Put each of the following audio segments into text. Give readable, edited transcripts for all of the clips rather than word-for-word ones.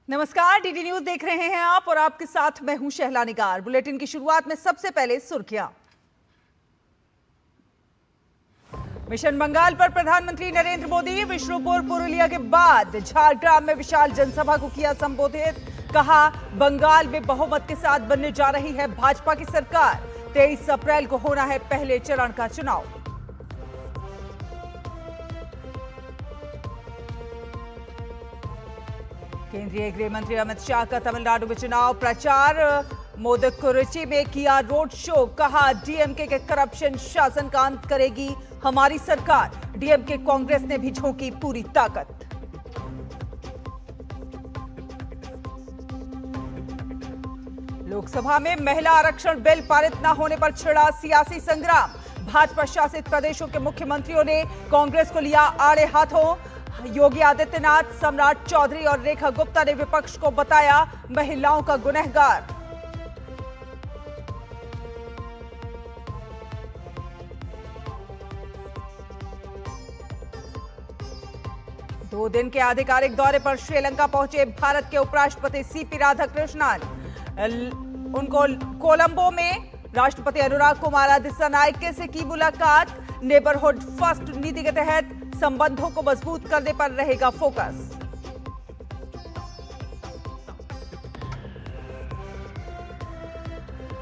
नमस्कार, DD news देख रहे हैं आप और आपके साथ मैं हूं शहला निगार। बुलेटिन की शुरुआत में सबसे पहले सुर्खियां। मिशन बंगाल पर प्रधानमंत्री नरेंद्र मोदी विष्णुपुर पुरुलिया के बाद झारग्राम में विशाल जनसभा को किया संबोधित। कहा, बंगाल में बहुमत के साथ बनने जा रही है भाजपा की सरकार। 23 अप्रैल को होना है पहले चरण का चुनाव। केंद्रीय गृह मंत्री अमित शाह का तमिलनाडु में चुनाव प्रचार। मोदकुरुचि में किया रोड शो। कहा, डीएमके के करप्शन शासन का अंत करेगी हमारी सरकार। डीएमके कांग्रेस ने भी झोंकी पूरी ताकत। लोकसभा में महिला आरक्षण बिल पारित न होने पर छिड़ा सियासी संग्राम। भाजपा शासित प्रदेशों के मुख्यमंत्रियों ने कांग्रेस को लिया आड़े हाथों। योगी आदित्यनाथ, सम्राट चौधरी और रेखा गुप्ता ने विपक्ष को बताया महिलाओं का गुनहगार। दो दिन के आधिकारिक दौरे पर श्रीलंका पहुंचे भारत के उपराष्ट्रपति सीपी राधाकृष्णन। उनको कोलंबो में राष्ट्रपति अनुराग कुमार दिसानायके से की मुलाकात। नेबरहुड फर्स्ट नीति के तहत संबंधों को मजबूत करने पर रहेगा फोकस।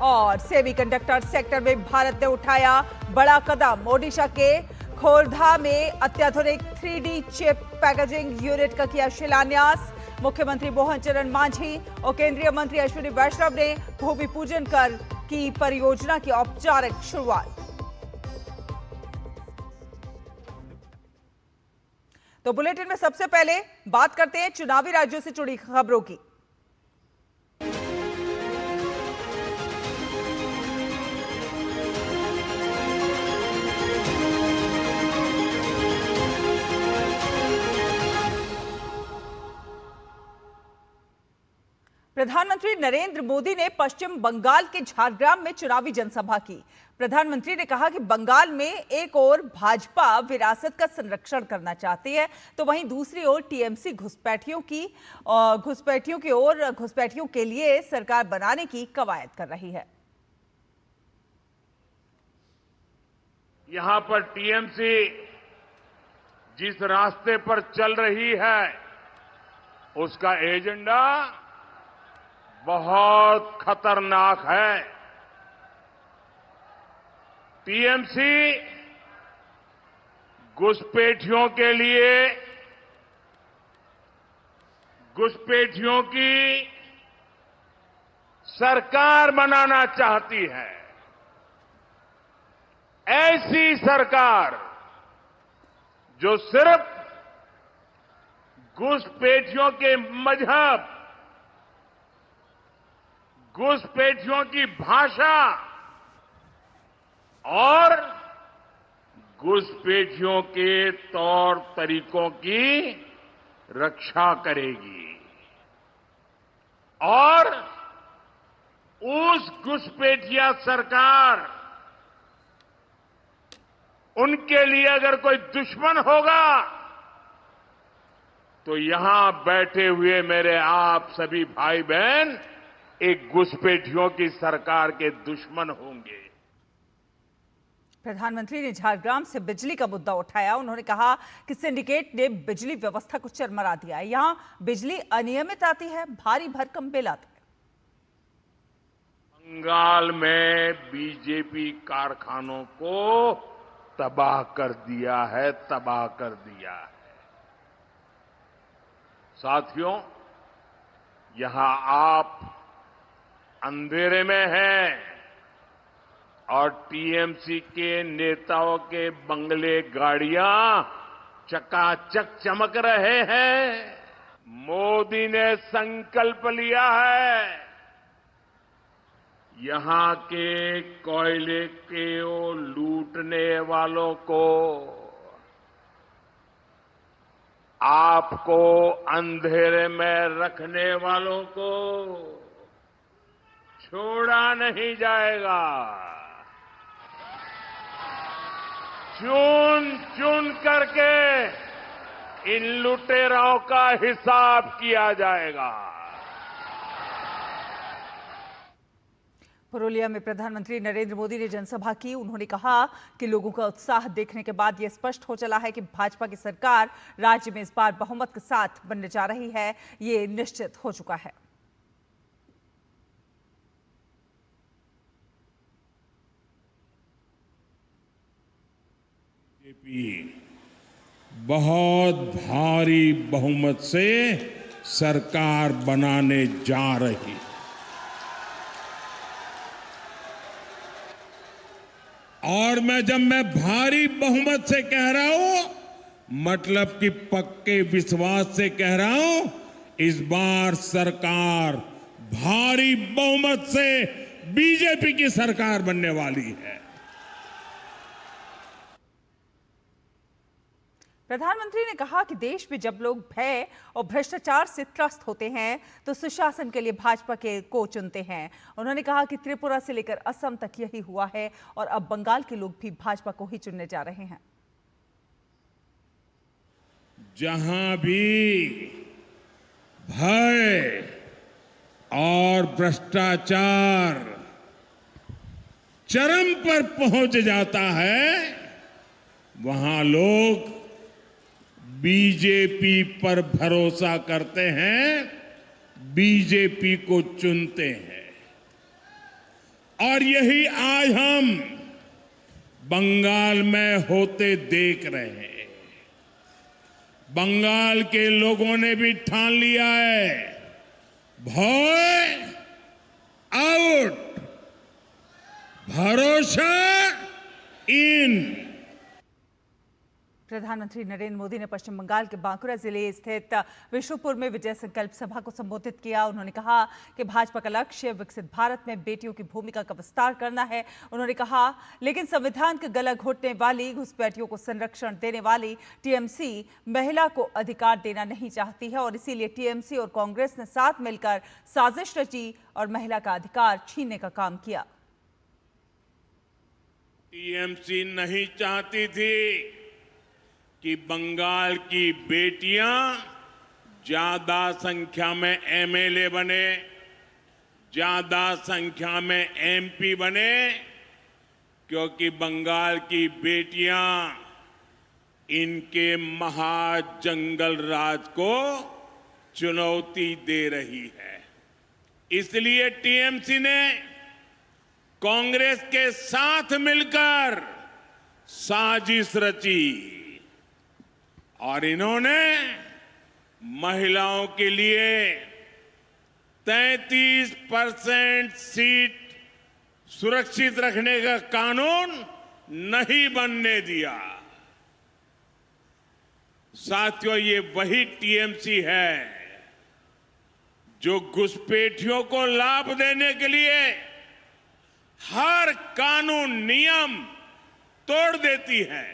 और सेमीकंडक्टर सेक्टर में भारत ने उठाया बड़ा कदम। ओडिशा के खोरधा में अत्याधुनिक 3D चिप पैकेजिंग यूनिट का किया शिलान्यास। मुख्यमंत्री मोहन चरण मांझी और केंद्रीय मंत्री अश्विनी वैष्णव ने भूमि पूजन कर की परियोजना की औपचारिक शुरुआत। तो बुलेटिन में सबसे पहले बात करते हैं चुनावी राज्यों से जुड़ी खबरों की। प्रधानमंत्री नरेंद्र मोदी ने पश्चिम बंगाल के झारग्राम में चुनावी जनसभा की। प्रधानमंत्री ने कहा कि बंगाल में एक ओर भाजपा विरासत का संरक्षण करना चाहती है, तो वहीं दूसरी ओर टीएमसी घुसपैठियों के लिए सरकार बनाने की कवायद कर रही है। यहां पर टीएमसी जिस रास्ते पर चल रही है, उसका एजेंडा बहुत खतरनाक है। टीएमसी घुसपैठियों के लिए घुसपैठियों की सरकार बनाना चाहती है। ऐसी सरकार जो सिर्फ घुसपैठियों के मजहब, घुसपैठियों की भाषा और घुसपैठियों के तौर तरीकों की रक्षा करेगी और उस घुसपैठिया सरकार, उनके लिए अगर कोई दुश्मन होगा तो यहां बैठे हुए मेरे आप सभी भाई बहन एक घुसपैठियों की सरकार के दुश्मन होंगे। प्रधानमंत्री ने झारग्राम से बिजली का मुद्दा उठाया। उन्होंने कहा कि सिंडिकेट ने बिजली व्यवस्था को चरमरा दिया है। यहां बिजली अनियमित आती है, भारी भरकम बिल आता है। बंगाल में बीजेपी कारखानों को तबाह कर दिया है, तबाह कर दिया है। साथियों, यहां आप अंधेरे में हैं और टीएमसी के नेताओं के बंगले, गाड़ियां चकाचक चमक रहे हैं। मोदी ने संकल्प लिया है यहां के कोयले के लूटने वालों को, आपको अंधेरे में रखने वालों को छोड़ा नहीं जाएगा। चुन चुन करके इन लुटेरों का हिसाब किया जाएगा। पुरुलिया में प्रधानमंत्री नरेंद्र मोदी ने जनसभा की। उन्होंने कहा कि लोगों का उत्साह देखने के बाद यह स्पष्ट हो चला है कि भाजपा की सरकार राज्य में इस बार बहुमत के साथ बनने जा रही है। ये निश्चित हो चुका है। बीजेपी बहुत भारी बहुमत से सरकार बनाने जा रही है और जब मैं भारी बहुमत से कह रहा हूं मतलब कि पक्के विश्वास से कह रहा हूं इस बार सरकार भारी बहुमत से बीजेपी की सरकार बनने वाली है। प्रधानमंत्री ने कहा कि देश में जब लोग भय और भ्रष्टाचार से त्रस्त होते हैं तो सुशासन के लिए भाजपा को चुनते हैं। उन्होंने कहा कि त्रिपुरा से लेकर असम तक यही हुआ है और अब बंगाल के लोग भी भाजपा को ही चुनने जा रहे हैं। जहां भी भय और भ्रष्टाचार चरम पर पहुंच जाता है वहां लोग बीजेपी पर भरोसा करते हैं, बीजेपी को चुनते हैं और यही आज हम बंगाल में होते देख रहे हैं। बंगाल के लोगों ने भी ठान लिया है भय आउट, भरोसा इन। प्रधानमंत्री नरेंद्र मोदी ने पश्चिम बंगाल के बांकुरा जिले स्थित विष्णुपुर में विजय संकल्प सभा को संबोधित किया। उन्होंने कहा कि भाजपा का लक्ष्य विकसित भारत में बेटियों की भूमिका का विस्तार करना है। उन्होंने कहा लेकिन संविधान का गला घोटने वाली, घुसपैठियों को संरक्षण देने वाली टीएमसी महिला को अधिकार देना नहीं चाहती है और इसीलिए टीएमसी और कांग्रेस ने साथ मिलकर साजिश रची और महिला का अधिकार छीनने का काम किया। टीएमसी नहीं चाहती थी कि बंगाल की बेटियां ज्यादा संख्या में एमएलए बने, ज्यादा संख्या में एमपी बने, क्योंकि बंगाल की बेटियां इनके महाजंगल राज को चुनौती दे रही है। इसलिए टीएमसी ने कांग्रेस के साथ मिलकर साजिश रची और इन्होंने महिलाओं के लिए 33% सीट सुरक्षित रखने का कानून नहीं बनने दिया। साथियों, ये वही टीएमसी है जो घुसपैठियों को लाभ देने के लिए हर कानून नियम तोड़ देती है।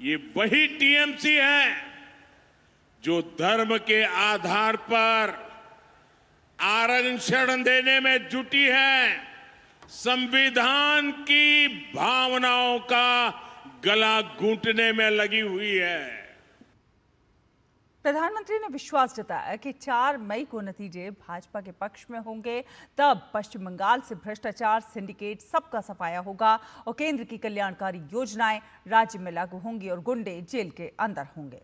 ये वही टीएमसी है जो धर्म के आधार पर आरक्षण देने में जुटी है, संविधान की भावनाओं का गला घूंटने में लगी हुई है। प्रधानमंत्री ने विश्वास जताया कि 4 मई को नतीजे भाजपा के पक्ष में होंगे। तब पश्चिम बंगाल से भ्रष्टाचार सिंडिकेट सबका सफाया होगा और केंद्र की कल्याणकारी योजनाएं राज्य में लागू होंगी और गुंडे जेल के अंदर होंगे।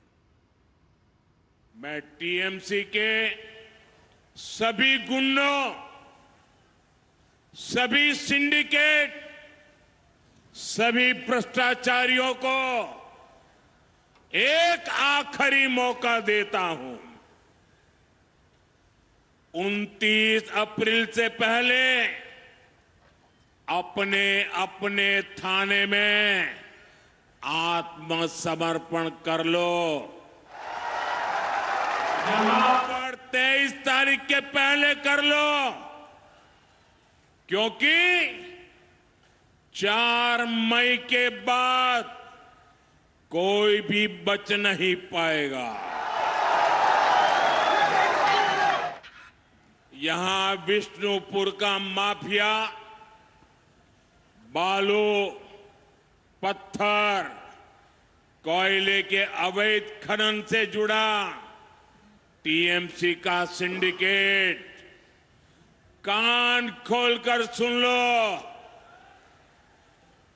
मैं टीएमसी के सभी गुंडों, सभी सिंडिकेट, सभी भ्रष्टाचारियों को एक आखिरी मौका देता हूं। 29 अप्रैल से पहले अपने अपने थाने में आत्मसमर्पण कर लो। यहां पर 23 तारीख के पहले कर लो, क्योंकि 4 मई के बाद कोई भी बच नहीं पाएगा। यहां विष्णुपुर का माफिया बालू, पत्थर, कोयले के अवैध खनन से जुड़ा टीएमसी का सिंडिकेट, कान खोलकर सुन लो,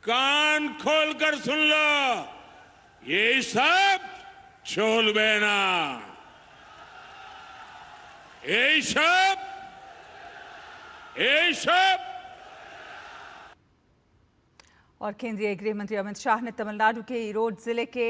कान खोलकर सुन लो, ये सब चलबे ना, ये सब और केंद्रीय गृह मंत्री अमित शाह ने तमिलनाडु के ईरोड जिले के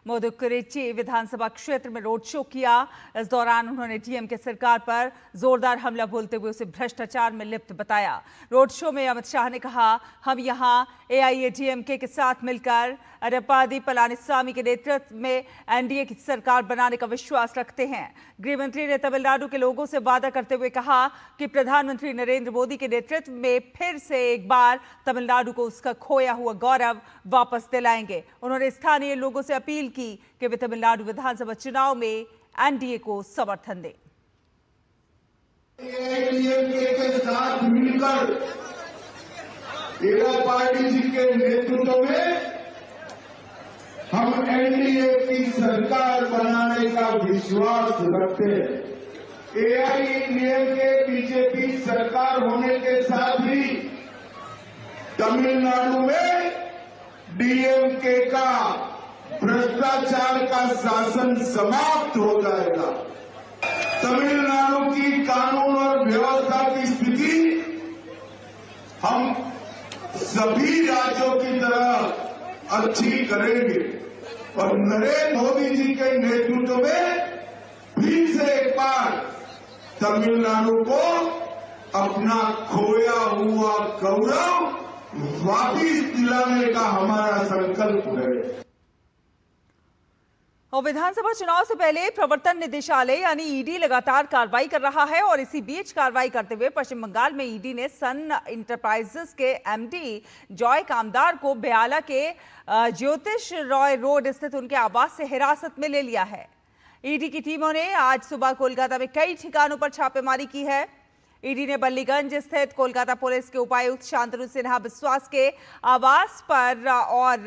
मदुकरिची विधानसभा क्षेत्र में रोड शो किया। इस दौरान उन्होंने डीएमके सरकार पर जोरदार हमला बोलते हुए उसे भ्रष्टाचार में लिप्त बताया। रोड शो में अमित शाह ने कहा, हम यहां एआईएडीएमके के साथ मिलकर एडप्पाडी पलानीस्वामी के नेतृत्व में एनडीए की सरकार बनाने का विश्वास रखते हैं। गृह मंत्री ने तमिलनाडु के लोगों से वादा करते हुए कहा कि प्रधानमंत्री नरेंद्र मोदी के नेतृत्व में फिर से एक बार तमिलनाडु को उसका खोया हुआ गौरव वापस दिलाएंगे। उन्होंने स्थानीय लोगों से अपील की कि वे तमिलनाडु विधानसभा चुनाव में एनडीए को समर्थन दें। एआईएडीएमके के साथ मिलकर एडप्पाडी जी के नेतृत्व में हम एनडीए की सरकार बनाने का विश्वास रखते हैं। एआईएडीएमके बीजेपी सरकार होने के साथ ही तमिलनाडु में डीएमके का भ्रष्टाचार का शासन समाप्त हो जाएगा। तमिलनाडु की कानून और व्यवस्था की स्थिति हम सभी राज्यों की तरह अच्छी करेंगे और नरेंद्र मोदी जी के नेतृत्व में फिर से एक बार तमिलनाडु को अपना खोया हुआ गौरव वापिस दिलाने का हमारा संकल्प है। और विधानसभा चुनाव से पहले प्रवर्तन निदेशालय यानी ईडी लगातार कार्रवाई कर रहा है और इसी बीच कार्रवाई करते हुए पश्चिम बंगाल में ईडी ने सन इंटरप्राइजेस के एमडी जॉय कामदार को बेयाला के ज्योतिष रॉय रोड स्थित उनके आवास से हिरासत में ले लिया है। ईडी की टीमों ने आज सुबह कोलकाता में कई ठिकानों पर छापेमारी की है। ईडी ने बल्लीगंज स्थित कोलकाता पुलिस के उपायुक्त शांतनु सिन्हा बिस्वास के आवास पर और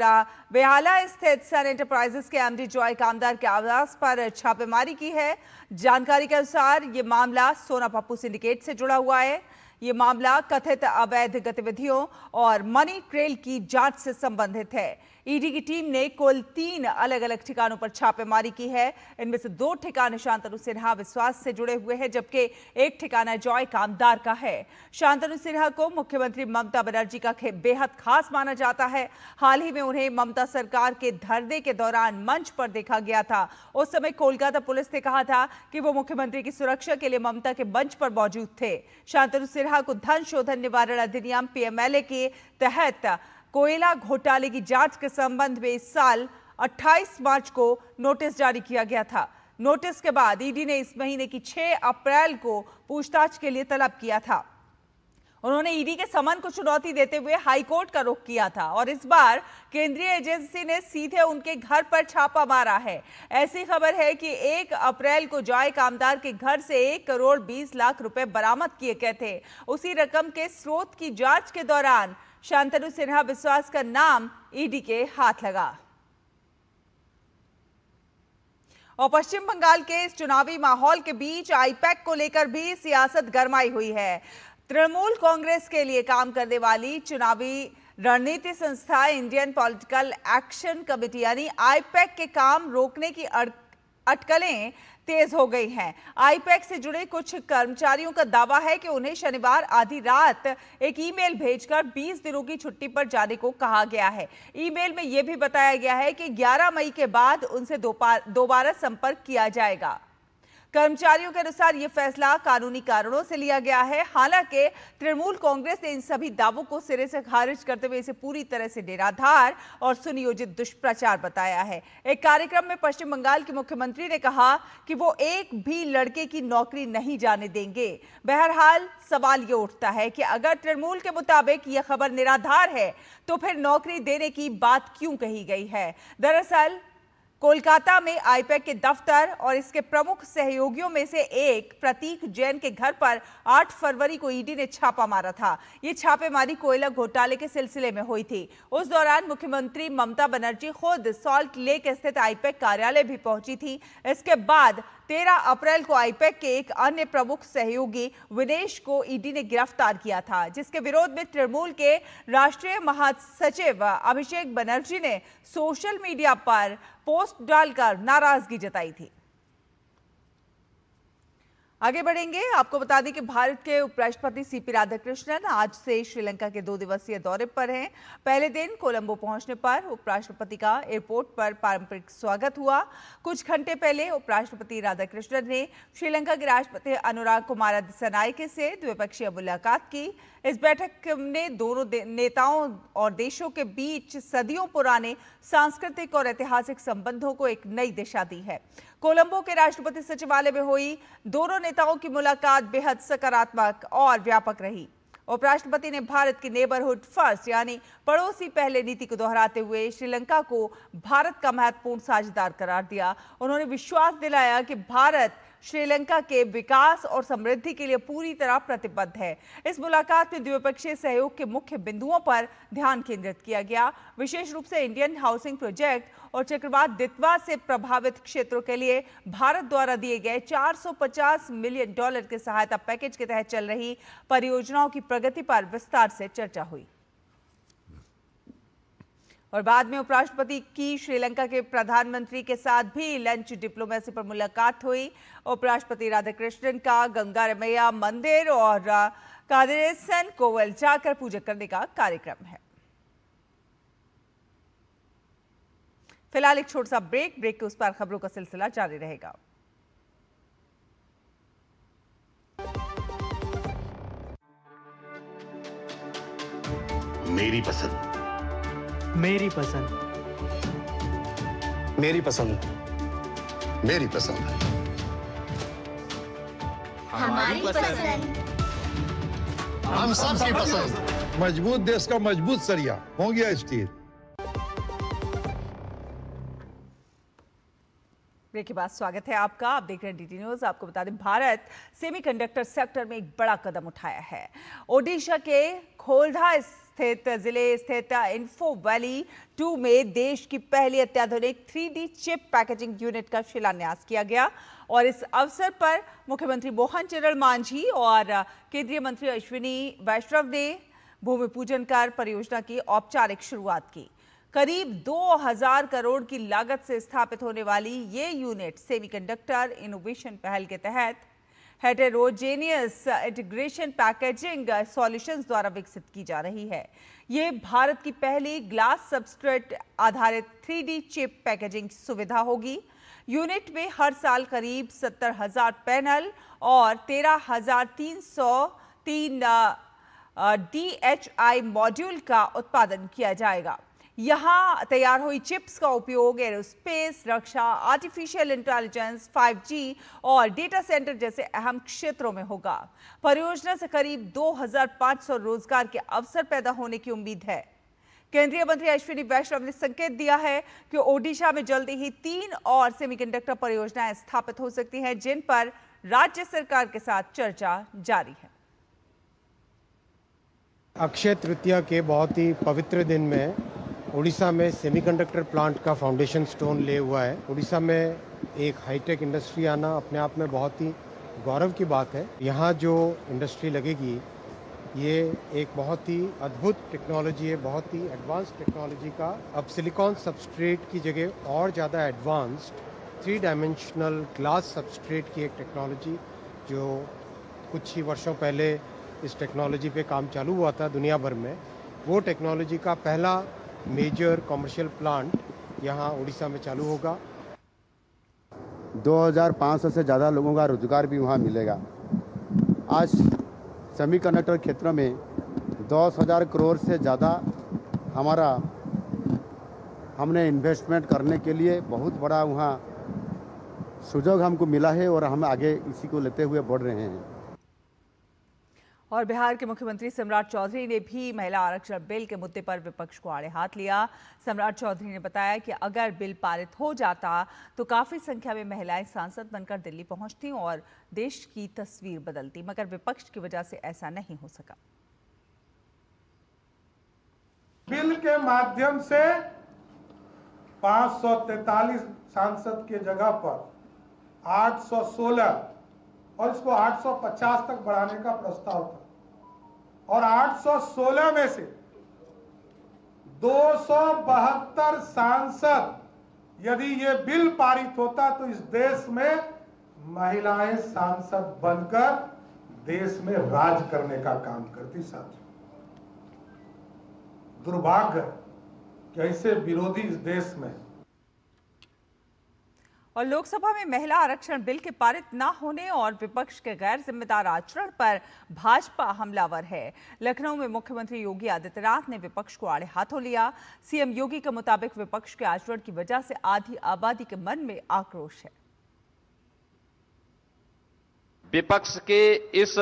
बेहाला स्थित सन एंटरप्राइजेस के एमडी जॉय कामदार के आवास पर छापेमारी की है। जानकारी के अनुसार ये मामला सोना पप्पू सिंडिकेट से जुड़ा हुआ है। ये मामला कथित अवैध गतिविधियों और मनी ट्रेल की जांच से संबंधित है। ईडी की टीम ने कुल 3 अलग अलग ठिकानों पर छापेमारी की है। इनमें से 2 ठिकाने शांतनु सिन्हा विश्वास से जुड़े हुए हैं, जबकि एक ठिकाना जॉय कामदार का है। शांतनु सिन्हा को मुख्यमंत्री ममता बनर्जी का बेहद खास माना जाता है। हाल ही में उन्हें ममता सरकार के धरने के दौरान मंच पर देखा गया था। उस समय कोलकाता पुलिस ने कहा था कि वो मुख्यमंत्री की सुरक्षा के लिए ममता के मंच पर मौजूद थे। शांतनु सिन्हा को धन शोधन निवारण अधिनियम पीएमएलए के तहत कोयला घोटाले की जांच के संबंध में इस साल 28 मार्च को नोटिस जारी किया गया था। नोटिस के बाद ईडी ने इस महीने की 6 अप्रैल को पूछताछ के लिए तलब किया था। उन्होंने ईडी के समन को चुनौती देते हुए हाईकोर्ट का रुख किया था और इस बार केंद्रीय एजेंसी ने सीधे उनके घर पर छापा मारा है। ऐसी खबर है कि 1 अप्रैल को जॉय कामदार के घर से 1 करोड़ 20 लाख रुपए बरामद किए गए थे। उसी रकम के स्रोत की जांच के दौरान शांतनु सिन्हा विश्वास का नाम ईडी के हाथ लगा। और पश्चिम बंगाल के इस चुनावी माहौल के बीच आईपैक को लेकर भी सियासत गरमाई हुई है। तृणमूल कांग्रेस के लिए काम करने वाली चुनावी रणनीति संस्था इंडियन पॉलिटिकल एक्शन कमेटी यानी आईपैक के काम रोकने की अटकलें तेज हो गई हैं। आईपैक से जुड़े कुछ कर्मचारियों का दावा है कि उन्हें शनिवार आधी रात एक ईमेल भेजकर 20 दिनों की छुट्टी पर जाने को कहा गया है। ईमेल में यह भी बताया गया है कि 11 मई के बाद उनसे दोबारा संपर्क किया जाएगा। कर्मचारियों के अनुसार यह फैसला कानूनी कारणों से लिया गया है। हालांकि तृणमूल कांग्रेस ने इन सभी दावों को सिरे से खारिज करते हुए इसे पूरी तरह से निराधार और सुनियोजित दुष्प्रचार बताया है। एक कार्यक्रम में पश्चिम बंगाल के मुख्यमंत्री ने कहा कि वो एक भी लड़के की नौकरी नहीं जाने देंगे। बहरहाल सवाल ये उठता है कि अगर तृणमूल के मुताबिक यह खबर निराधार है तो फिर नौकरी देने की बात क्यों कही गई है। दरअसल कोलकाता में आईपैक के दफ्तर और इसके प्रमुख सहयोगियों में से एक प्रतीक जैन के घर पर 8 फरवरी को ईडी ने छापा मारा था। ये छापेमारी कोयला घोटाले के सिलसिले में हुई थी। उस दौरान मुख्यमंत्री ममता बनर्जी खुद सॉल्ट लेक स्थित आईपैक कार्यालय भी पहुंची थी। इसके बाद 13 अप्रैल को आईपैक के एक अन्य प्रमुख सहयोगी विनेश को ईडी ने गिरफ्तार किया था, जिसके विरोध में तृणमूल के राष्ट्रीय महासचिव अभिषेक बनर्जी ने सोशल मीडिया पर पोस्ट डालकर नाराजगी जताई थी। आगे बढ़ेंगे। आपको बता दें कि भारत के उपराष्ट्रपति सीपी राधाकृष्णन आज से श्रीलंका के 2 दिवसीय दौरे पर हैं। पहले दिन कोलंबो पहुंचने पर उपराष्ट्रपति का एयरपोर्ट पर पारंपरिक स्वागत हुआ। कुछ घंटे पहले उपराष्ट्रपति राधाकृष्णन ने श्रीलंका के राष्ट्रपति अनुराग कुमार दिसानायके से द्विपक्षीय मुलाकात की। इस बैठक ने दोनों नेताओं और देशों के बीच सदियों पुराने सांस्कृतिक और ऐतिहासिक संबंधों को एक नई दिशा दी है। कोलंबो के राष्ट्रपति सचिवालय में हुई दोनों नेताओं की मुलाकात बेहद सकारात्मक और व्यापक रही। उपराष्ट्रपति ने भारत की नेबरहुड फर्स्ट यानी पड़ोसी पहले नीति को दोहराते हुए श्रीलंका को भारत का महत्वपूर्ण साझेदार करार दिया। उन्होंने विश्वास दिलाया कि भारत श्रीलंका के विकास और समृद्धि के लिए पूरी तरह प्रतिबद्ध है। इस मुलाकात में द्विपक्षीय सहयोग के मुख्य बिंदुओं पर ध्यान केंद्रित किया गया। विशेष रूप से इंडियन हाउसिंग प्रोजेक्ट और चक्रवात दितवा से प्रभावित क्षेत्रों के लिए भारत द्वारा दिए गए $450 मिलियन के सहायता पैकेज के तहत चल रही परियोजनाओं की प्रगति पर विस्तार से चर्चा हुई। और बाद में उपराष्ट्रपति की श्रीलंका के प्रधानमंत्री के साथ भी लंच डिप्लोमेसी पर मुलाकात हुई। उपराष्ट्रपति राधाकृष्णन का गंगा रमैया मंदिर और कादिरेसन कोविल जाकर पूजा करने का कार्यक्रम है। फिलहाल एक छोटा सा ब्रेक के उस पार खबरों का सिलसिला जारी रहेगा। मेरी पसंद, मेरी पसंद, मेरी पसंद, मेरी पसंद, हमारी पसंद, हम सबकी पसंद। मजबूत देश का मजबूत सरिया हो गया स्टील। ब्रेक के बाद स्वागत है आपका। आप देख रहे हैं डीटी न्यूज। आपको बता दें, भारत सेमीकंडक्टर सेक्टर में एक बड़ा कदम उठाया है। ओडिशा के खोलधा जिले स्थित इन्फो वैली 2 में देश की पहली अत्याधुनिक 3D चिप पैकेजिंग यूनिट का शिलान्यास किया गया और इस अवसर पर मुख्यमंत्री मोहन चरण मांझी और केंद्रीय मंत्री अश्विनी वैष्णव ने भूमि पूजन कर परियोजना की औपचारिक शुरुआत की। करीब 2000 करोड़ की लागत से स्थापित होने वाली ये यूनिट सेमीकंडक्टर इनोवेशन पहल के तहत हेटेरोजेनियस इंटीग्रेशन पैकेजिंग सॉल्यूशंस द्वारा विकसित की जा रही है। ये भारत की पहली ग्लास सबस्ट्रेट आधारित 3D चिप पैकेजिंग सुविधा होगी। यूनिट में हर साल करीब 70,000 पैनल और 13,303 DHI मॉड्यूल का उत्पादन किया जाएगा। यहाँ तैयार हुई चिप्स का उपयोग एरोस्पेस, रक्षा, आर्टिफिशियल इंटेलिजेंस, 5G और डेटा सेंटर जैसे अहम क्षेत्रों में होगा। परियोजना से करीब 2500 रोजगार के अवसर पैदा होने की उम्मीद है। केंद्रीय मंत्री अश्विनी वैष्णव ने संकेत दिया है कि ओडिशा में जल्दी ही 3 और सेमीकंडक्टर परियोजनाएं स्थापित हो सकती हैं, जिन पर राज्य सरकार के साथ चर्चा जारी है। अक्षय तृतीया के बहुत ही पवित्र दिन में उड़ीसा में सेमीकंडक्टर प्लांट का फाउंडेशन स्टोन ले हुआ है। उड़ीसा में एक हाईटेक इंडस्ट्री आना अपने आप में बहुत ही गौरव की बात है। यहाँ जो इंडस्ट्री लगेगी ये एक बहुत ही अद्भुत टेक्नोलॉजी है, बहुत ही एडवांस टेक्नोलॉजी का। अब सिलिकॉन सबस्ट्रेट की जगह और ज़्यादा एडवांस्ड 3 डायमेंशनल ग्लास सबस्ट्रेट की एक टेक्नोलॉजी, जो कुछ ही वर्षों पहले इस टेक्नोलॉजी पे काम चालू हुआ था दुनिया भर में, वो टेक्नोलॉजी का पहला मेजर कमर्शियल प्लांट यहाँ उड़ीसा में चालू होगा। 2500 से ज़्यादा लोगों का रोजगार भी वहाँ मिलेगा। आज सेमीकंडक्टर क्षेत्र में 10,000 करोड़ से ज़्यादा हमने इन्वेस्टमेंट करने के लिए बहुत बड़ा वहाँ सुযোগ हमको मिला है और हम आगे इसी को लेते हुए बढ़ रहे हैं। और बिहार के मुख्यमंत्री सम्राट चौधरी ने भी महिला आरक्षण बिल के मुद्दे पर विपक्ष को आड़े हाथ लिया। सम्राट चौधरी ने बताया कि अगर बिल पारित हो जाता तो काफी संख्या में महिलाएं सांसद बनकर दिल्ली पहुंचती और देश की तस्वीर बदलती, मगर विपक्ष की वजह से ऐसा नहीं हो सका। बिल के माध्यम से 543 सांसद की जगह पर 816 और इसको 850 तक बढ़ाने का प्रस्ताव था, और 816 में से 272 सांसद यदि ये बिल पारित होता तो इस देश में महिलाएं सांसद बनकर देश में राज करने का काम करती। साथियों, दुर्भाग्य है कि ऐसे विरोधी इस देश में। और लोकसभा में महिला आरक्षण बिल के पारित न होने और विपक्ष के गैर जिम्मेदार आचरण पर भाजपा हमलावर है। लखनऊ में मुख्यमंत्री योगी आदित्यनाथ ने विपक्ष को आड़े हाथों लिया। सीएम योगी के मुताबिक विपक्ष के आचरण की वजह से आधी आबादी के मन में आक्रोश है। विपक्ष के इस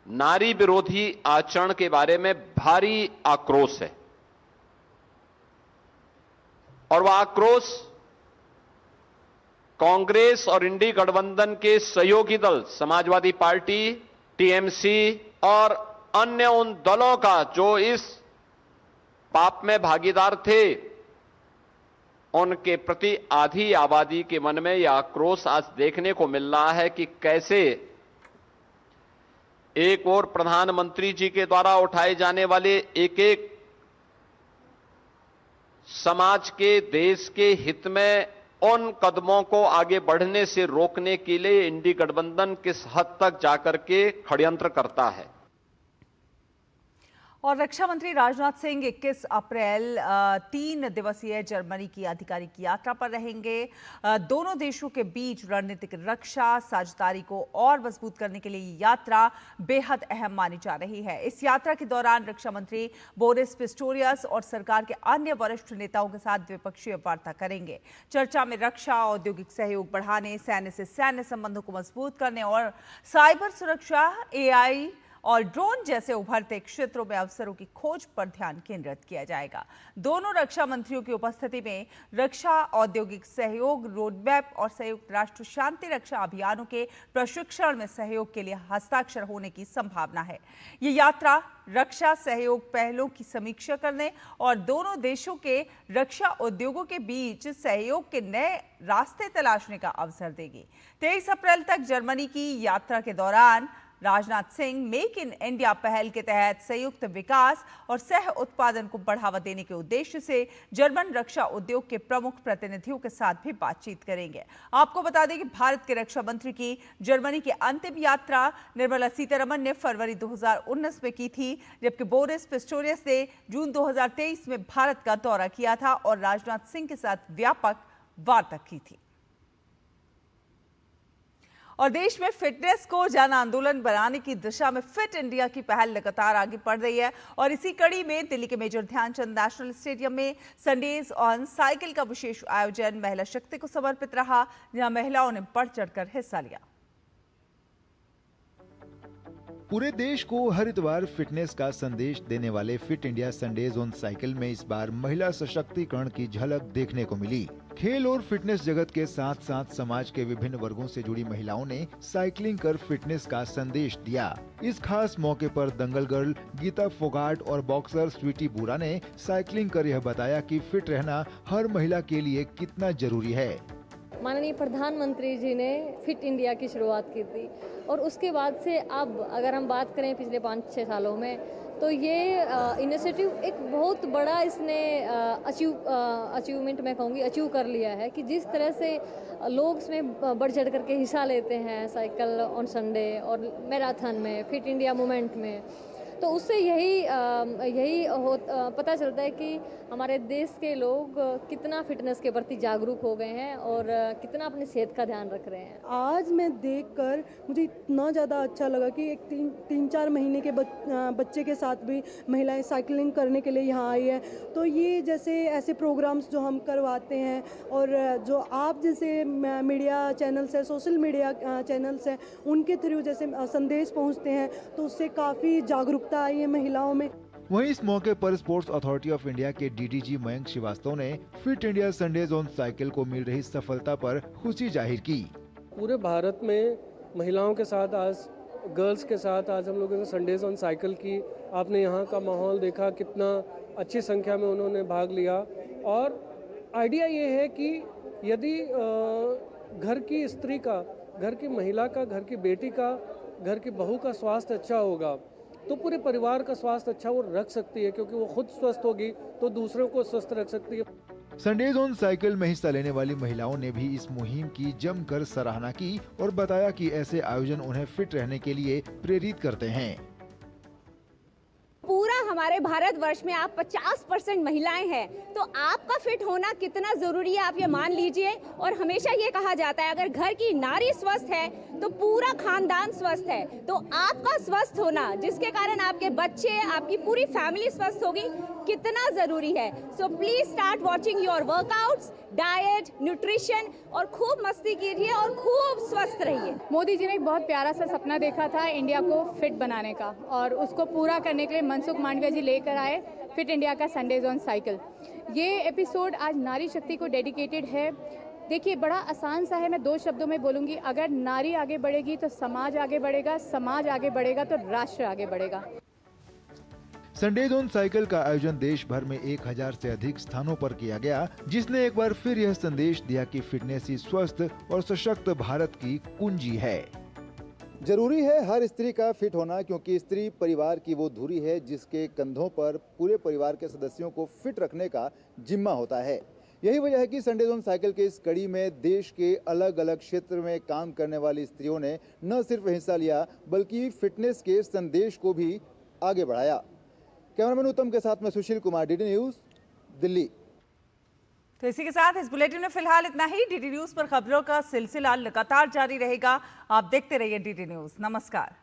नारी विरोधी आचरण के बारे में भारी आक्रोश है, और वह आक्रोश कांग्रेस और इंडी गठबंधन के सहयोगी दल समाजवादी पार्टी, टीएमसी और अन्य उन दलों का जो इस पाप में भागीदार थे, उनके प्रति आधी आबादी के मन में यह आक्रोश आज देखने को मिल रहा है कि कैसे एक और प्रधानमंत्री जी के द्वारा उठाए जाने वाले एक एक समाज के, देश के हित में उन कदमों को आगे बढ़ने से रोकने के लिए इंडी गठबंधन किस हद तक जाकर के षड्यंत्र करता है। और रक्षा मंत्री राजनाथ सिंह 21 अप्रैल 3 दिवसीय जर्मनी की आधिकारिक यात्रा पर रहेंगे। दोनों देशों के बीच रणनीतिक रक्षा साझेदारी को और मजबूत करने के लिए ये यात्रा बेहद अहम मानी जा रही है। इस यात्रा के दौरान रक्षा मंत्री बोरिस पिस्टोरियस और सरकार के अन्य वरिष्ठ नेताओं के साथ द्विपक्षीय वार्ता करेंगे। चर्चा में रक्षा, औद्योगिक सहयोग बढ़ाने, सैन्य से सैन्य संबंधों को मजबूत करने और साइबर सुरक्षा, एआई और ड्रोन जैसे उभरते क्षेत्रों में अवसरों की खोज पर ध्यान केंद्रित किया जाएगा। दोनों रक्षा मंत्रियों की उपस्थिति में रक्षा औद्योगिक सहयोग रोडमैप और संयुक्त राष्ट्र शांति रक्षा अभियानों के प्रशिक्षण में सहयोग के लिए हस्ताक्षर होने की संभावना है। ये यात्रा रक्षा सहयोग पहलों की समीक्षा करने और दोनों देशों के रक्षा उद्योगों के बीच सहयोग के नए रास्ते तलाशने का अवसर देगी। 23 अप्रैल तक जर्मनी की यात्रा के दौरान Rajnath Singh make in India पहल के तहत संयुक्त विकास और सह उत्पादन को बढ़ावा देने के उद्देश्य से जर्मन रक्षा उद्योग के प्रमुख प्रतिनिधियों के साथ भी बातचीत करेंगे। आपको बता दें कि भारत के रक्षा मंत्री की जर्मनी की अंतिम यात्रा निर्मला सीतारमण ने फरवरी 2019 में की थी, जबकि बोरिस पिस्टोरियस ने जून 2023 में भारत का दौरा किया था और राजनाथ सिंह के साथ व्यापक वार्ता की थी। और देश में फिटनेस को जन आंदोलन बनाने की दिशा में फिट इंडिया की पहल लगातार आगे बढ़ रही है और इसी कड़ी में दिल्ली के मेजर ध्यानचंद नेशनल स्टेडियम में संडेज ऑन साइकिल का विशेष आयोजन महिला शक्ति को समर्पित रहा, जहां महिलाओं ने बढ़ चढ़कर हिस्सा लिया। पूरे देश को हर इतवार फिटनेस का संदेश देने वाले fit India Sundays on cycle में इस बार महिला सशक्तिकरण की झलक देखने को मिली। खेल और फिटनेस जगत के साथ साथ समाज के विभिन्न वर्गों से जुड़ी महिलाओं ने साइकिलिंग कर फिटनेस का संदेश दिया। इस खास मौके पर दंगल गर्ल गीता फोगाट और बॉक्सर स्वीटी बुरा ने साइकिलिंग कर यह बताया कि फिट रहना हर महिला के लिए कितना जरूरी है। माननीय प्रधानमंत्री जी ने फिट इंडिया की शुरुआत की थी और उसके बाद से अब अगर हम बात करें पिछले 5-6 सालों में, तो ये इनिशिएटिव एक बहुत बड़ा इसने अचीवमेंट मैं कहूँगी अचीव कर लिया है कि जिस तरह से लोग इसमें बढ़ चढ़ करके हिस्सा लेते हैं साइकिल ऑन संडे और मैराथन में, फिट इंडिया मूवमेंट में, तो उससे पता चलता है कि हमारे देश के लोग कितना फिटनेस के प्रति जागरूक हो गए हैं और कितना अपनी सेहत का ध्यान रख रहे हैं। आज मैं देखकर मुझे इतना ज़्यादा अच्छा लगा कि एक 3-4 महीने के बच्चे के साथ भी महिलाएं साइकिलिंग करने के लिए यहाँ आई है। तो ये जैसे ऐसे प्रोग्राम्स जो हम करवाते हैं और जो आप जैसे मीडिया चैनल्स है, सोशल मीडिया चैनल्स हैं, उनके थ्रू जैसे संदेश पहुँचते हैं तो उससे काफ़ी जागरूकता आई है महिलाओं में। वहीं इस मौके पर स्पोर्ट्स अथॉरिटी ऑफ इंडिया के डीडीजी मयंक श्रीवास्तव ने fit India Sundays on cycle को मिल रही सफलता पर खुशी जाहिर की। पूरे भारत में महिलाओं के साथ आज गर्ल्स के साथ आज हम लोगों ने संडेज ऑन साइकिल की। आपने यहाँ का माहौल देखा, कितना अच्छी संख्या में उन्होंने भाग लिया। और आइडिया ये है कि यदि घर की स्त्री का, घर की महिला का, घर की बेटी का, घर की बहू का स्वास्थ्य अच्छा होगा तो पूरे परिवार का स्वास्थ्य अच्छा वो रख सकती है, क्योंकि वो खुद स्वस्थ होगी तो दूसरों को स्वस्थ रख सकती है। संडेज ऑन साइकिल में हिस्सा लेने वाली महिलाओं ने भी इस मुहिम की जमकर सराहना की और बताया कि ऐसे आयोजन उन्हें फिट रहने के लिए प्रेरित करते हैं। पूरा हमारे भारतवर्ष में आप 50% महिलाएं हैं, तो आपका फिट होना कितना जरूरी है आप ये मान लीजिए। और हमेशा ये कहा जाता है अगर घर की नारी स्वस्थ है तो पूरा खानदान स्वस्थ है। तो आपका स्वस्थ होना, जिसके कारण आपके बच्चे, आपकी पूरी फैमिली स्वस्थ होगी, कितना जरूरी है। So please start watching your workouts, diet, nutrition और खूब मस्ती कीजिए और खूब स्वस्थ रहिए। मोदी जी ने एक बहुत प्यारा सा सपना देखा था इंडिया को फिट बनाने का, और उसको पूरा करने के लिए मनसुख मांडविया जी लेकर आए फिट इंडिया का संडेज ऑन साइकिल। ये एपिसोड आज नारी शक्ति को डेडिकेटेड है। देखिए, बड़ा आसान सा है, मैं 2 शब्दों में बोलूँगी। अगर नारी आगे बढ़ेगी तो समाज आगे बढ़ेगा, समाज आगे बढ़ेगा तो राष्ट्र आगे बढ़ेगा। संडेज ऑन साइकिल का आयोजन देश भर में 1000 से अधिक स्थानों पर किया गया, जिसने एक बार फिर यह संदेश दिया कि फिटनेस ही स्वस्थ और सशक्त भारत की कुंजी है। जरूरी है हर स्त्री का फिट होना, क्योंकि स्त्री परिवार की वो धुरी है जिसके कंधों पर पूरे परिवार के सदस्यों को फिट रखने का जिम्मा होता है। यही वजह है कि संडेज ऑन साइकिल के इस कड़ी में देश के अलग अलग क्षेत्र में काम करने वाली स्त्रियों ने न सिर्फ हिस्सा लिया बल्कि फिटनेस के संदेश को भी आगे बढ़ाया। कैमरामैन उत्तम के साथ में सुशील कुमार, डीडी न्यूज, दिल्ली। तो इसी के साथ इस बुलेटिन में फिलहाल इतना ही। डीडी न्यूज पर खबरों का सिलसिला लगातार जारी रहेगा। आप देखते रहिए डीडी न्यूज। नमस्कार।